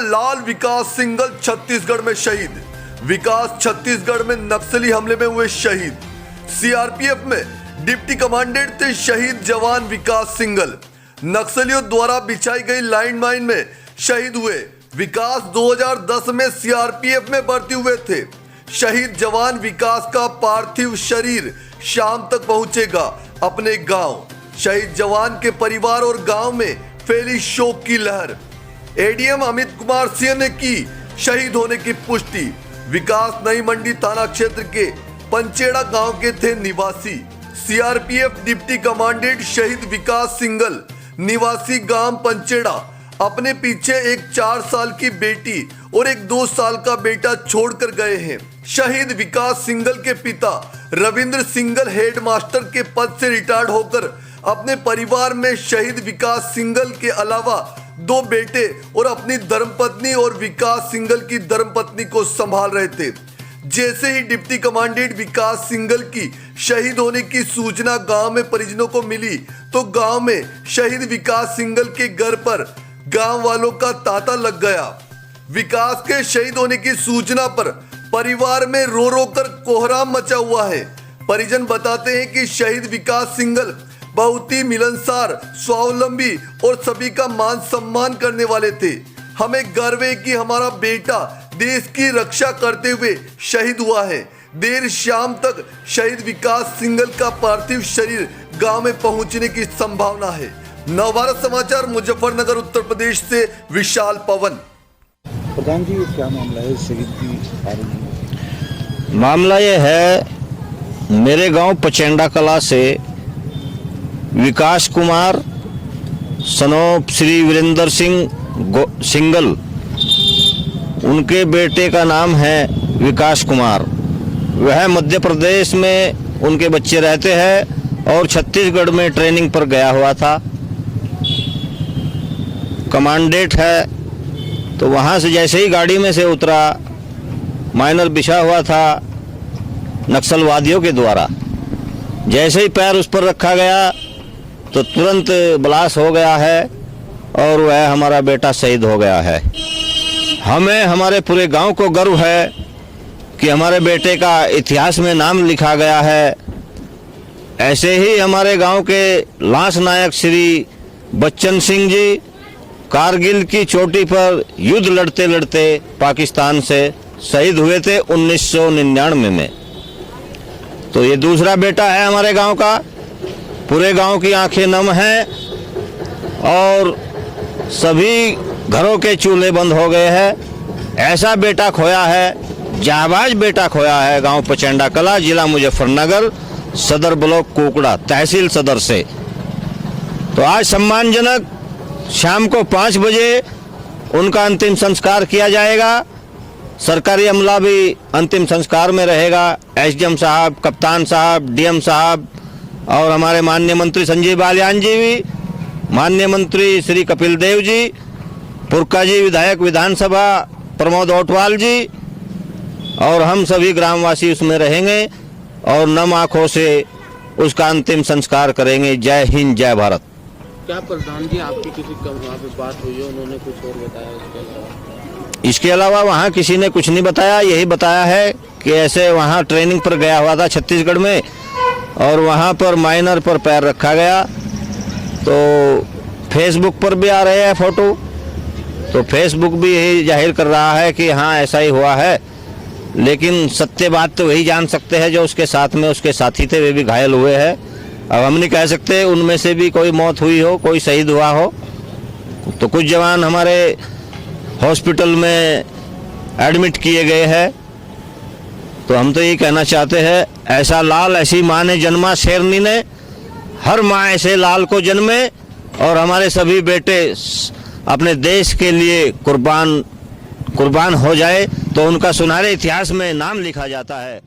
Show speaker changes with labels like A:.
A: लाल विकास सिंघल छत्तीसगढ़ में शहीद। विकास छत्तीसगढ़ में नक्सली हमले में हुए शहीद। सीआरपीएफ में डिप्टी कमांडेंट थे शहीद जवान विकास सिंघल। नक्सलियों द्वारा बिछाई गई लाइन माइन में शहीद हुए। विकास 2010 में सीआरपीएफ में भर्ती हुए थे। शहीद जवान विकास का पार्थिव शरीर शाम तक पहुंचेगा अपने गांव। शहीद जवान के परिवार और गांव में फैली शोक की लहर। एडीएम अमित कुमार सिंह ने की शहीद होने की पुष्टि। विकास नई मंडी थाना क्षेत्र के पंचेड़ा गांव के थे निवासी। सीआरपीएफ डिप्टी कमांडेंट शहीद विकास सिंघल निवासी गांव पंचेड़ा अपने पीछे एक 4 साल की बेटी और एक 2 साल का बेटा छोड़कर गए हैं। शहीद विकास सिंघल के पिता रविंद्र सिंघल हेडमास्टर के पद से रिटायर्ड होकर अपने परिवार में शहीद विकास सिंघल के अलावा 2 बेटे और अपनी धर्मपत्नी और विकास सिंघल की धर्मपत्नी को संभाल रहे थे। जैसे ही डिप्टी कमांडेंट विकास सिंघल की शहीद होने की सूचना गांव में परिजनों को मिली तो गांव में शहीद विकास सिंघल के घर पर गांव वालों का तांता लग गया। विकास के शहीद होने की सूचना पर परिवार में रो रो कर कोहराम मचा हुआ है। परिजन बताते हैं कि शहीद विकास सिंघल बहुत ही मिलनसार, स्वावलंबी और सभी का मान सम्मान करने वाले थे। हमें गर्व है कि हमारा बेटा देश की रक्षा करते हुए शहीद हुआ है। देर शाम तक शहीद विकास सिंघल का पार्थिव शरीर गांव में पहुंचने की संभावना है। नवभारत समाचार मुजफ्फरनगर उत्तर प्रदेश से विशाल पवन।
B: प्रधान जी, क्या मामला है शहीद की?
C: मामला ये है, मेरे गांव पचेंडा कला से विकास कुमार सनोप श्री वीरेंद्र सिंह सिंघल, उनके बेटे का नाम है विकास कुमार। वह मध्य प्रदेश में उनके बच्चे रहते हैं और छत्तीसगढ़ में ट्रेनिंग पर गया हुआ था। कमांडेंट है, तो वहाँ से जैसे ही गाड़ी में से उतरा, माइनर बिछा हुआ था नक्सलवादियों के द्वारा। जैसे ही पैर उस पर रखा गया तो तुरंत ब्लास्ट हो गया है और वह हमारा बेटा शहीद हो गया है। हमें हमारे पूरे गांव को गर्व है कि हमारे बेटे का इतिहास में नाम लिखा गया है। ऐसे ही हमारे गांव के लांस नायक श्री बच्चन सिंह जी कारगिल की चोटी पर युद्ध लड़ते लड़ते पाकिस्तान से शहीद हुए थे 1999 में। तो ये दूसरा बेटा है हमारे गांव का। पूरे गांव की आंखें नम हैं और सभी घरों के चूल्हे बंद हो गए हैं। ऐसा बेटा खोया है, जाबाज बेटा खोया है गांव पचेंडा कला, जिला मुजफ्फरनगर, सदर ब्लॉक कोकड़ा, तहसील सदर से। तो आज सम्मानजनक शाम को 5 बजे उनका अंतिम संस्कार किया जाएगा। सरकारी अमला भी अंतिम संस्कार में रहेगा। एसडीएम साहब, कप्तान साहब, डीएम साहब और हमारे माननीय मंत्री संजीव बालियान जी भी, माननीय मंत्री श्री कपिल देव जी, पुरका जी विधायक विधानसभा प्रमोद ओटवाल जी और हम सभी ग्रामवासी उसमें रहेंगे और नम आंखों से उसका अंतिम संस्कार करेंगे। जय हिंद, जय भारत।
B: क्या प्रधान जी आपकी किसी वहाँ पे बात हुई है, उन्होंने कुछ और बताया?
C: इसके अलावा वहाँ किसी ने कुछ नहीं बताया। यही बताया है कि ऐसे वहाँ ट्रेनिंग पर गया हुआ था छत्तीसगढ़ में और वहाँ पर माइनर पर पैर रखा गया। तो फेसबुक पर भी आ रहे हैं फोटो, तो फेसबुक भी यही जाहिर कर रहा है कि हाँ ऐसा ही हुआ है। लेकिन सत्य बात तो वही जान सकते हैं जो उसके साथ में उसके साथी थे, वे भी घायल हुए हैं। अब हम नहीं कह सकते उनमें से भी कोई मौत हुई हो, कोई शहीद हुआ हो। तो कुछ जवान हमारे हॉस्पिटल में एडमिट किए गए हैं। तो हम तो ये कहना चाहते हैं, ऐसा लाल ऐसी माँ ने जन्मा शेरनी ने, हर माँ ऐसे लाल को जन्मे और हमारे सभी बेटे अपने देश के लिए कुर्बान हो जाए तो उनका सुनहरे इतिहास में नाम लिखा जाता है।